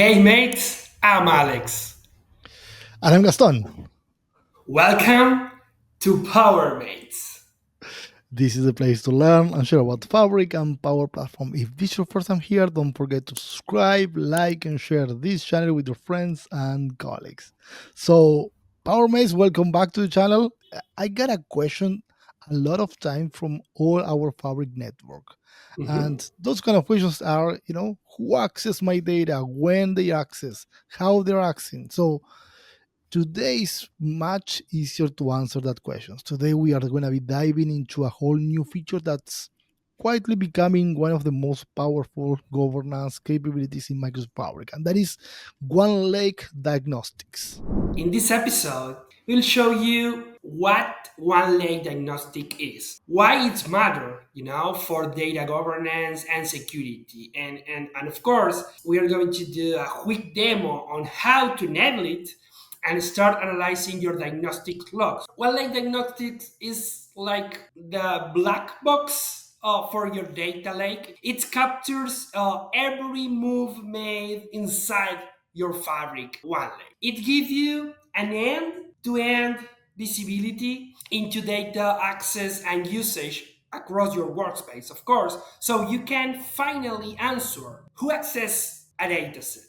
Hey mates, I'm Alex. And I'm Gaston. Welcome to Power Mates. This is the place to learn and share about Fabric and Power Platform. If this is your first time here, don't forget to subscribe, like, and share this channel with your friends and colleagues. So, Power Mates, welcome back to the channel. I got a question a lot of time from all our Fabric network. Mhm. And those kind of questions are, who access my data, when they access, how they're accessing. So today is much easier to answer that question. Today we are going to be diving into a whole new feature that's quietly becoming one of the most powerful governance capabilities in Microsoft Fabric, and that is OneLake Diagnostics. In this episode, we'll show you what OneLake Diagnostic is, why it's matter, for data governance and security. And of course, we are going to do a quick demo on how to enable it and start analyzing your diagnostic logs. OneLake Diagnostics is like the black box for your data lake. It captures every move made inside your fabric OneLake. It gives you an end-to-end visibility into data access and usage across your workspace, of course, so you can finally answer who access a dataset,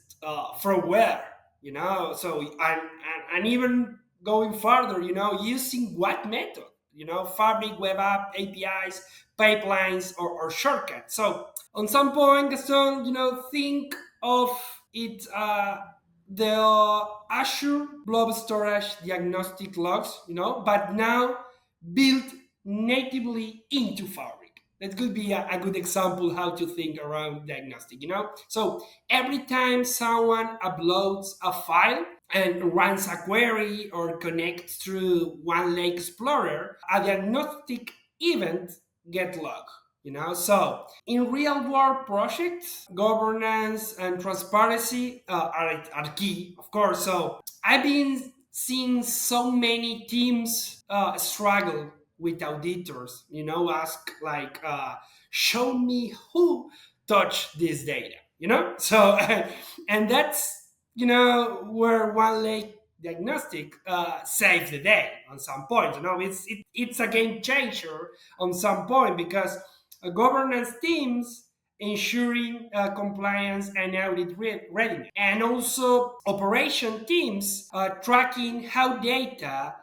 from where, and even going further, using what method, Fabric, web app, APIs, pipelines, or shortcuts. So on some point, Gaston, think of it the Azure Blob Storage diagnostic logs, but now built natively into Fabric. That could be a good example how to think around diagnostic, So every time someone uploads a file and runs a query or connects through OneLake Explorer, a diagnostic event get logged. So in real world projects, governance and transparency are key, of course. So I've been seeing so many teams struggle with auditors, ask like, show me who touched this data, So, and that's, where One Lake Diagnostic saves the day on some point. It's a game changer on some point because governance teams ensuring compliance and audit readiness, and also operation teams tracking how data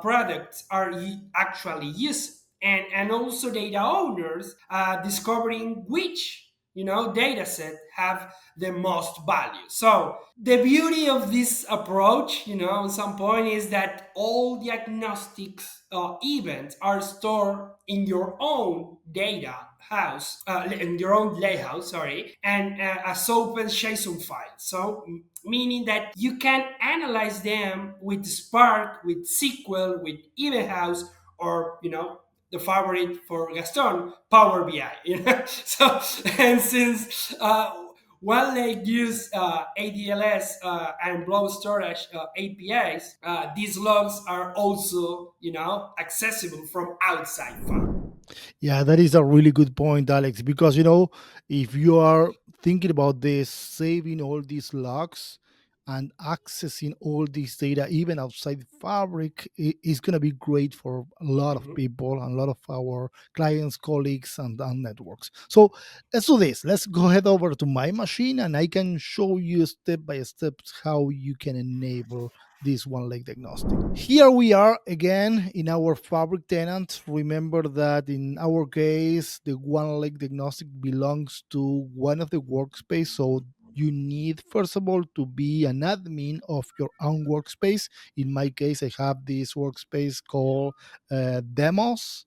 products are actually used, and also data owners discovering which data set have the most value. So the beauty of this approach, at some point, is that all diagnostics events are stored in your own data house, in your own layout, sorry, and as open JSON file. So meaning that you can analyze them with Spark, with SQL, with Evenhouse, or the favorite for Gaston, Power BI. So, and since OneLake use ADLS and blob storage APIs, these logs are also accessible from outside Fabric. Yeah, that is a really good point, Alex, because if you are thinking about this, saving all these logs and accessing all this data even outside Fabric is going to be great for a lot of Mhm. people and a lot of our clients, colleagues, and networks. So let's do this. Let's go head over to my machine and I can show you step by step how you can enable this one lake diagnostic. Here we are again in our Fabric tenant. Remember that in our case, the one lake diagnostic belongs to one of the workspace. So you need, first of all, to be an admin of your own workspace. In my case, I have this workspace called Demos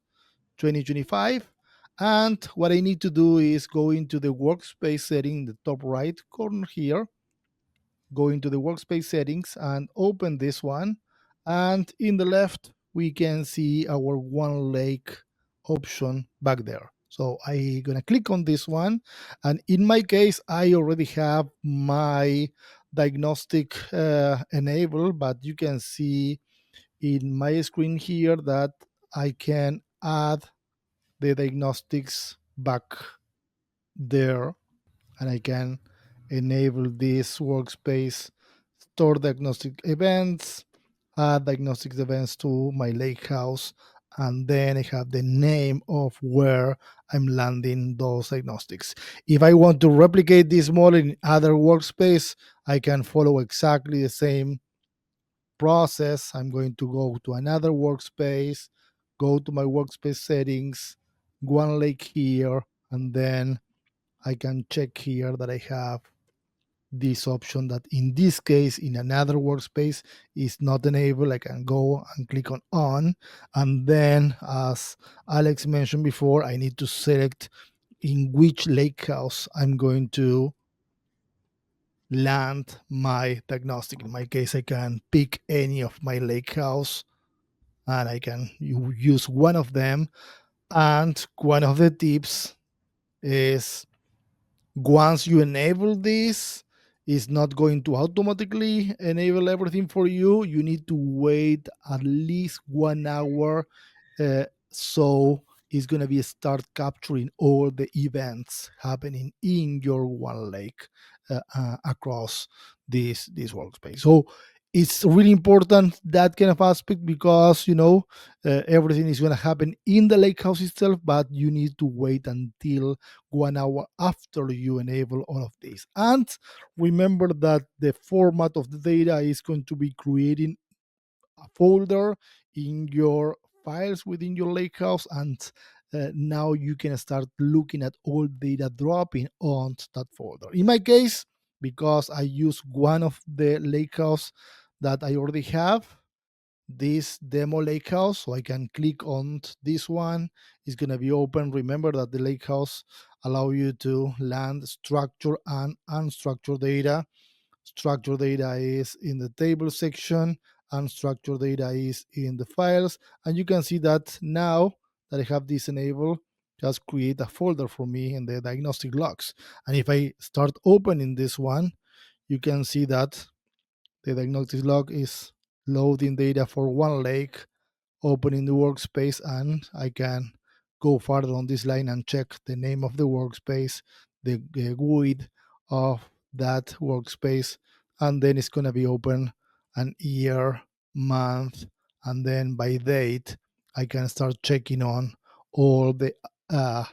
2025. And what I need to do is go into the workspace setting, the top right corner here, go into the workspace settings and open this one. And in the left, we can see our one lake option back there. So I gonna click on this one. And in my case, I already have my diagnostic enabled, but you can see in my screen here that I can add the diagnostics back there and I can enable this workspace, store diagnostic events, add diagnostic events to my lake house, and then I have the name of where I'm landing those diagnostics. If I want to replicate this model in other workspace, I can follow exactly the same process. I'm going to go to another workspace, go to my workspace settings, OneLake here, and then I can check here that I have this option that in this case in another workspace is not enabled. I can go and click on, and then as Alex mentioned before, I need to select in which lake house I'm going to land my diagnostic. In my case, I can pick any of my lake house and I can use one of them. And one of the tips is once you enable this, it's not going to automatically enable everything for you. You need to wait at least 1 hour, so it's going to be start capturing all the events happening in your one lake across this workspace. So it's really important, that kind of aspect, because everything is going to happen in the lake house itself, but you need to wait until 1 hour after you enable all of this. And remember that the format of the data is going to be creating a folder in your files within your lakehouse, and now you can start looking at all data dropping onto that folder. In my case, because I use one of the lakehouse that I already have, this demo lakehouse, so I can click on this one. It's going to be open. Remember that the lakehouse allow you to land structured and unstructured data. Structured data is in the table section, unstructured data is in the files, and you can see that now that I have this enabled, just create a folder for me in the diagnostic logs. And if I start opening this one, you can see that the diagnostic log is loading data for one lake, opening the workspace, and I can go further on this line and check the name of the workspace, the GUID of that workspace, and then it's going to be open an year, month, and then by date, I can start checking on all the uh,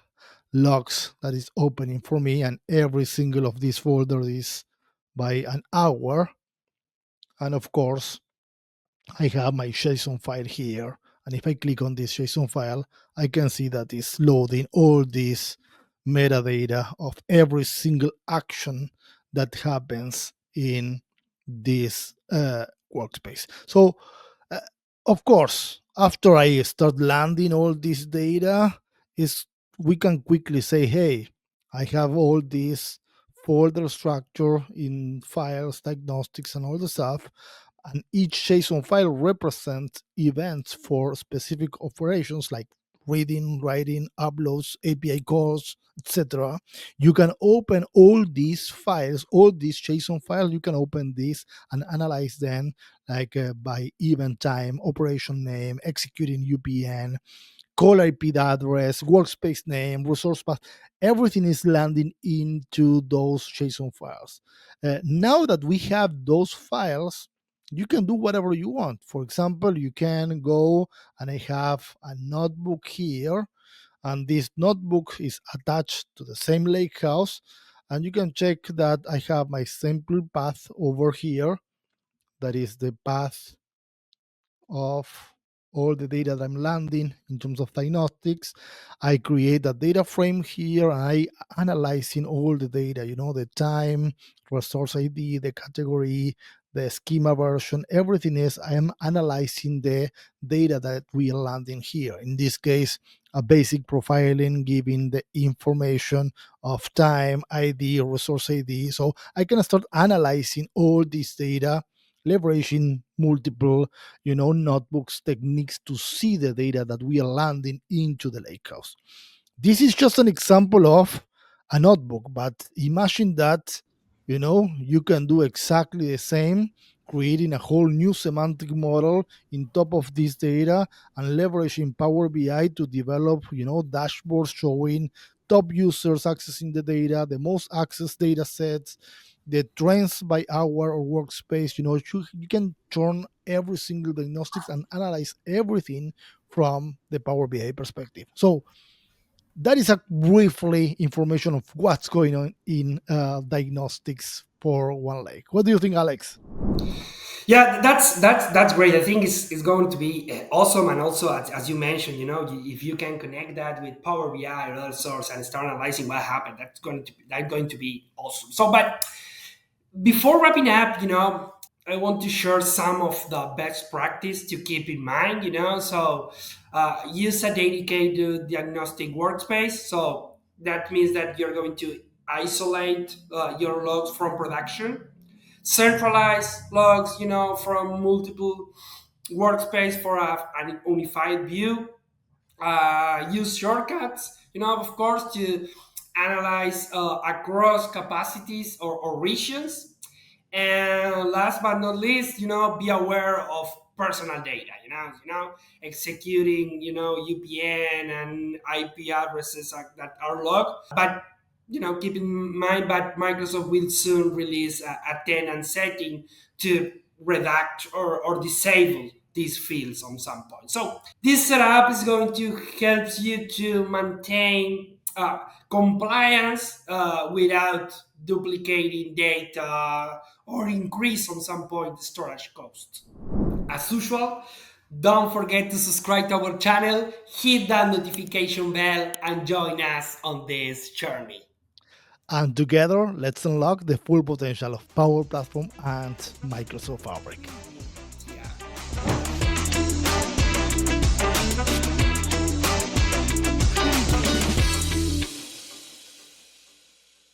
logs that is opening for me, and every single of these folders is by an hour. And of course, I have my JSON file here. And if I click on this JSON file, I can see that it's loading all this metadata of every single action that happens in this workspace. So, uh, of course, after I start landing all this data, is we can quickly say, hey, I have all this folder structure in files, diagnostics, and all the stuff, and each JSON file represents events for specific operations like reading, writing, uploads, API calls, etc. You can open all these files, all these JSON files. You can open this and analyze them, like by event time, operation name, executing UPN, call IP address, workspace name, resource path. Everything is landing into those JSON files. Now that we have those files, you can do whatever you want. For example, you can go, and I have a notebook here, and this notebook is attached to the same lake house, and you can check that I have my simple path over here. That is the path of all the data that I'm landing in terms of diagnostics. I create a data frame here, and I analyzing all the data, the time, resource ID, the category, the schema version, everything is I am analyzing the data that we are landing here. In this case, a basic profiling giving the information of time, ID, resource ID. So I can start analyzing all this data, leveraging multiple notebooks techniques to see the data that we are landing into the lakehouse. This is just an example of a notebook, but imagine that you can do exactly the same, creating a whole new semantic model in top of this data and leveraging Power BI to develop dashboards showing top users accessing the data, the most accessed data sets, the trends by hour or workspace. You can turn every single diagnostics and analyze everything from the Power BI perspective. So that is a briefly information of what's going on in diagnostics for OneLake. What do you think, Alex? Yeah, that's great. I think it's going to be awesome, and also as you mentioned, if you can connect that with Power BI or other source and start analyzing what happened, that's going to be awesome. So, but before wrapping up, I want to share some of the best practice to keep in mind. So use a dedicated diagnostic workspace. So that means that you're going to isolate your logs from production, centralize logs, from multiple workspace for an unified view. Use shortcuts, of course, to analyze across capacities or regions. And last but not least, be aware of personal data. Executing, UPN and IP addresses that are logged. But keep in mind that Microsoft will soon release a tenant setting to redact or disable these fields on some point. So this setup is going to help you to maintain compliance without duplicating data or increase on some point the storage cost. As usual, don't forget to subscribe to our channel, hit that notification bell, and join us on this journey. And together, let's unlock the full potential of Power Platform and Microsoft Fabric.